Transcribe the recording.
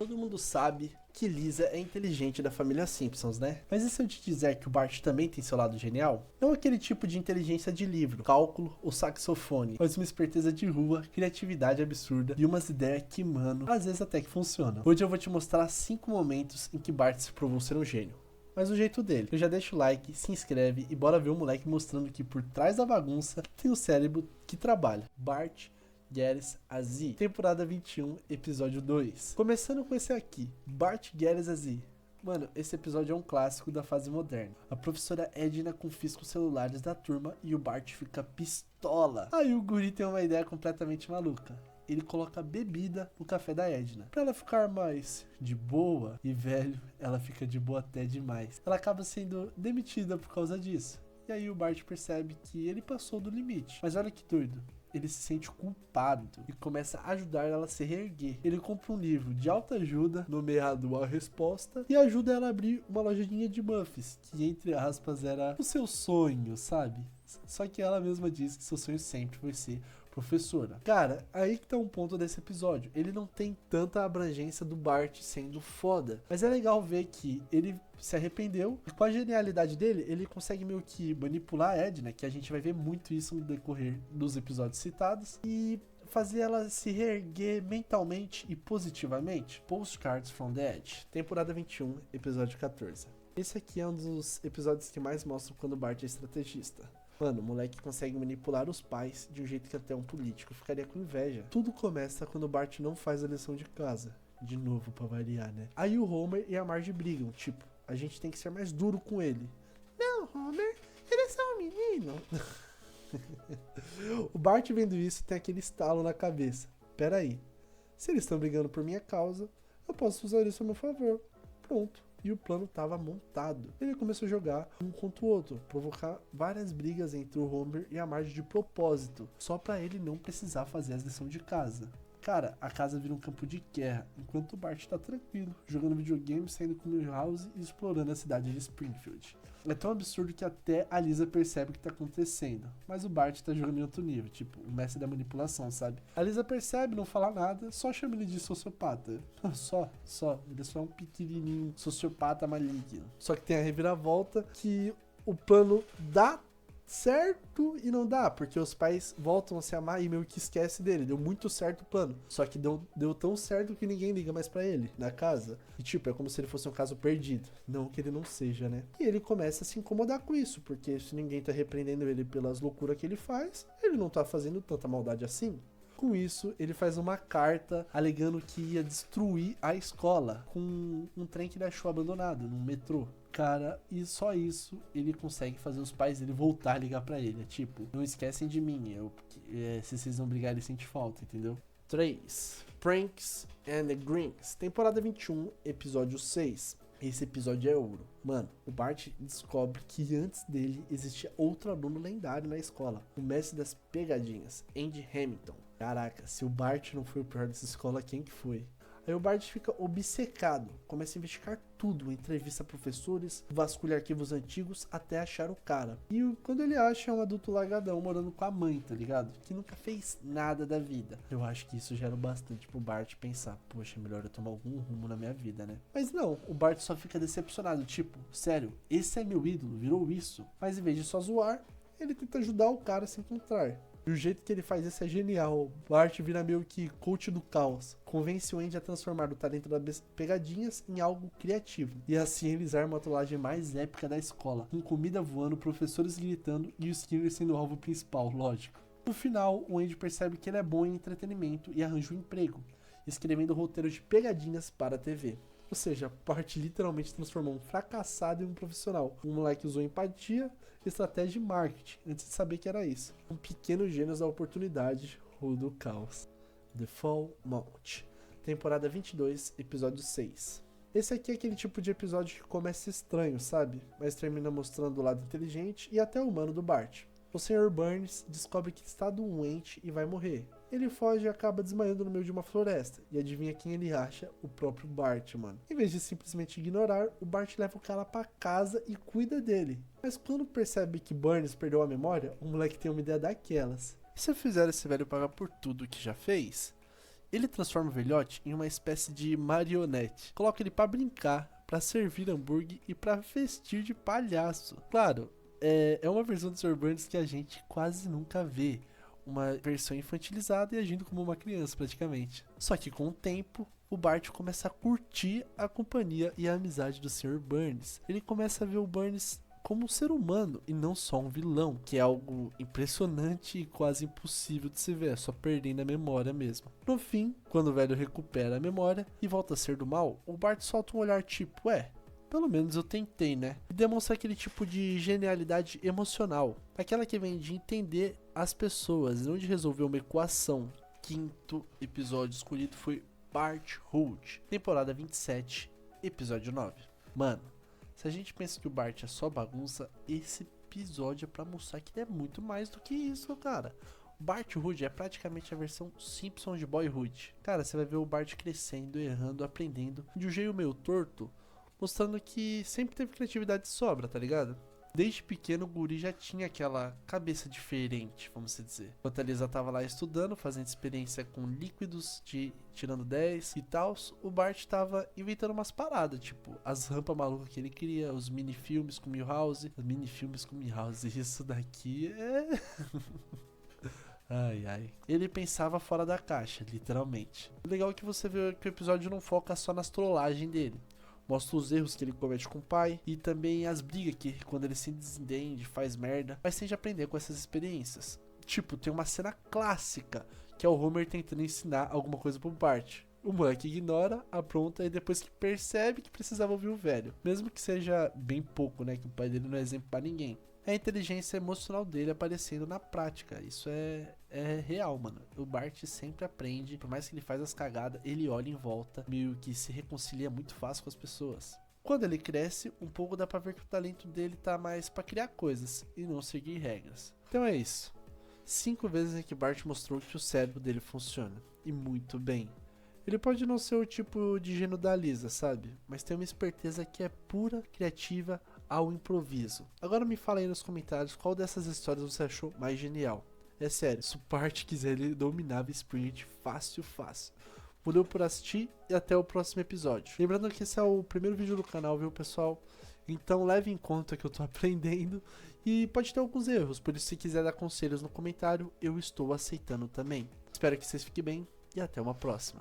Todo mundo sabe que Lisa é inteligente da família Simpsons, né? Mas e se eu te dizer que o Bart também tem seu lado genial? Não aquele tipo de inteligência de livro, cálculo ou saxofone, mas uma esperteza de rua, criatividade absurda e umas ideias que, mano, às vezes até que funcionam. Hoje eu vou te mostrar 5 momentos em que Bart se provou ser um gênio. Mas o jeito dele. Eu já deixa o like, se inscreve e bora ver o moleque mostrando que por trás da bagunça tem o cérebro que trabalha. Bart Gets a Z, temporada 21, episódio 2. Começando com esse aqui, Bart Gets a Z. Mano, esse episódio é um clássico da fase moderna. A professora Edna confisca os celulares da turma e o Bart fica pistola. Aí o guri tem uma ideia completamente maluca. Ele coloca bebida no café da Edna, pra ela ficar mais de boa. E velho, ela fica de boa até demais. Ela acaba sendo demitida por causa disso. E aí o Bart percebe que ele passou do limite. Mas olha que doido. Ele se sente culpado e começa a ajudar ela a se reerguer. Ele compra um livro de autoajuda, nomeado A Resposta, e ajuda ela a abrir uma lojinha de muffins, que entre aspas era o seu sonho, sabe? Só que ela mesma diz que seu sonho sempre foi ser professora. Cara, aí que tá um ponto desse episódio. Ele não tem tanta abrangência do Bart sendo foda, mas é legal ver que ele se arrependeu e com a genialidade dele, ele consegue meio que manipular a Edna, que a gente vai ver muito isso no decorrer dos episódios citados, e fazer ela se reerguer mentalmente e positivamente. Postcards from the Edge, temporada 21, episódio 14. Esse aqui é um dos episódios que mais mostram quando o Bart é estrategista. Mano, o moleque consegue manipular os pais de um jeito que até um político ficaria com inveja. Tudo começa quando o Bart não faz a lição de casa. De novo, pra variar, né? Aí o Homer e a Marge brigam, tipo, a gente tem que ser mais duro com ele. Não, Homer, ele é só um menino. O Bart vendo isso tem aquele estalo na cabeça. Pera aí, se eles estão brigando por minha causa, eu posso usar isso a meu favor. Pronto. E o plano estava montado. Ele começou a jogar um contra o outro, provocar várias brigas entre o Homer e a Marge de propósito, só para ele não precisar fazer as lições de casa. Cara, a casa vira um campo de guerra, enquanto o Bart tá tranquilo, jogando videogame, saindo com o Milhouse e explorando a cidade de Springfield. É tão absurdo que até a Lisa percebe o que tá acontecendo, mas o Bart tá jogando em outro nível, tipo, o mestre da manipulação, sabe? A Lisa percebe, não fala nada, só chama ele de sociopata. Só, ele é só um pequenininho sociopata maligno. Só que tem a reviravolta que o plano dá certo e não dá, porque os pais voltam a se amar e meio que esquece dele. Deu muito certo o plano, só que deu tão certo que ninguém liga mais pra ele na casa. E tipo, é como se ele fosse um caso perdido. Não que ele não seja, né? E ele começa a se incomodar com isso, porque se ninguém tá repreendendo ele pelas loucuras que ele faz, ele não tá fazendo tanta maldade assim. Com isso, ele faz uma carta alegando que ia destruir a escola com um trem que ele achou abandonado, num metrô. Cara, e só isso ele consegue fazer os pais dele voltar a ligar pra ele. É tipo, não esquecem de mim, se vocês não brigarem, ele sente falta, entendeu? 3. Pranks and the Greens, temporada 21, episódio 6. Esse episódio é ouro. Mano, o Bart descobre que antes dele existia outro aluno lendário na escola, o mestre das pegadinhas, Andy Hamilton. Caraca, se o Bart não foi o pior dessa escola, quem que foi? Aí o Bart fica obcecado, começa a investigar tudo, entrevista professores, vasculha arquivos antigos até achar o cara. E quando ele acha, é um adulto largadão morando com a mãe, tá ligado? Que nunca fez nada da vida. Eu acho que isso gera bastante pro Bart pensar, poxa, melhor eu tomar algum rumo na minha vida, né? Mas não, o Bart só fica decepcionado, tipo, sério, esse é meu ídolo, virou isso. Mas em vez de só zoar, ele tenta ajudar o cara a se encontrar. E o jeito que ele faz isso é genial. O Bart vira meio que coach do caos. Convence o Andy a transformar o talento das pegadinhas em algo criativo. E assim eles armam a trollagem mais épica da escola. Com comida voando, professores gritando e o Skinner sendo o alvo principal, lógico. No final, o Andy percebe que ele é bom em entretenimento e arranja um emprego, escrevendo roteiros de pegadinhas para a TV. Ou seja, Bart literalmente transformou um fracassado em um profissional. Um moleque usou empatia, estratégia e marketing, antes de saber que era isso. Um pequeno gênio da oportunidade ou do caos. The Fall Mount, temporada 22, episódio 6. Esse aqui é aquele tipo de episódio que começa estranho, sabe? Mas termina mostrando o lado inteligente e até humano do Bart. O Sr. Burns descobre que está doente e vai morrer. Ele foge e acaba desmaiando no meio de uma floresta. E adivinha quem ele acha? O próprio Bart, mano. Em vez de simplesmente ignorar, o Bart leva o cara pra casa e cuida dele. Mas quando percebe que Burns perdeu a memória, o moleque tem uma ideia daquelas. E se eu fizer esse velho pagar por tudo que já fez? Ele transforma o velhote em uma espécie de marionete. Coloca ele pra brincar, pra servir hambúrguer e pra vestir de palhaço. Claro, é uma versão do Sr. Burns que a gente quase nunca vê. Uma versão infantilizada e agindo como uma criança praticamente. Só que com o tempo, o Bart começa a curtir a companhia e a amizade do Sr. Burns. Ele começa a ver o Burns como um ser humano e não só um vilão, que é algo impressionante e quase impossível de se ver, só perdendo a memória mesmo. No fim, quando o velho recupera a memória e volta a ser do mal, o Bart solta um olhar tipo, pelo menos eu tentei, né? E demonstra aquele tipo de genialidade emocional, aquela que vem de entender as pessoas, não de resolver uma equação. Quinto episódio escolhido foi Bart Hood, temporada 27, episódio 9. Mano, se a gente pensa que o Bart é só bagunça, esse episódio é pra mostrar que ele é muito mais do que isso, cara. O Bart Hood é praticamente a versão Simpsons de Boyhood. Cara, você vai ver o Bart crescendo, errando, aprendendo de um jeito meio torto, mostrando que sempre teve criatividade de sobra, tá ligado? Desde pequeno o guri já tinha aquela cabeça diferente, vamos dizer. Enquanto a Lisa tava lá estudando, fazendo experiência com líquidos, tirando 10 e tal, o Bart tava inventando umas paradas, tipo as rampas malucas que ele queria, os minifilmes com Milhouse. Os minifilmes com Milhouse, isso daqui é... Ai. Ele pensava fora da caixa, literalmente. O legal é que você vê que o episódio não foca só nas trollagens dele. Mostra os erros que ele comete com o pai e também as brigas que quando ele se desentende, faz merda, mas tende a aprender com essas experiências. Tipo, tem uma cena clássica, que é o Homer tentando ensinar alguma coisa pro Bart. O moleque ignora, apronta e depois que percebe que precisava ouvir o velho. Mesmo que seja bem pouco, né, que o pai dele não é exemplo pra ninguém. É a inteligência emocional dele aparecendo na prática. Isso é real, mano. O Bart sempre aprende, por mais que ele faz as cagadas, ele olha em volta, meio que se reconcilia muito fácil com as pessoas. Quando ele cresce, um pouco dá pra ver que o talento dele tá mais pra criar coisas e não seguir regras. Então é isso. 5 vezes em que Bart mostrou que o cérebro dele funciona. E muito bem. Ele pode não ser o tipo de gênio da Lisa, sabe? Mas tem uma esperteza que é pura, criativa, ao improviso. Agora me fala aí nos comentários qual dessas histórias você achou mais genial. É sério, se o Bart quiser ele dominava Sprint fácil. Valeu por assistir e até o próximo episódio. Lembrando que esse é o primeiro vídeo do canal, viu pessoal? Então leve em conta que eu tô aprendendo e pode ter alguns erros, por isso se quiser dar conselhos no comentário, eu estou aceitando também. Espero que vocês fiquem bem e até uma próxima.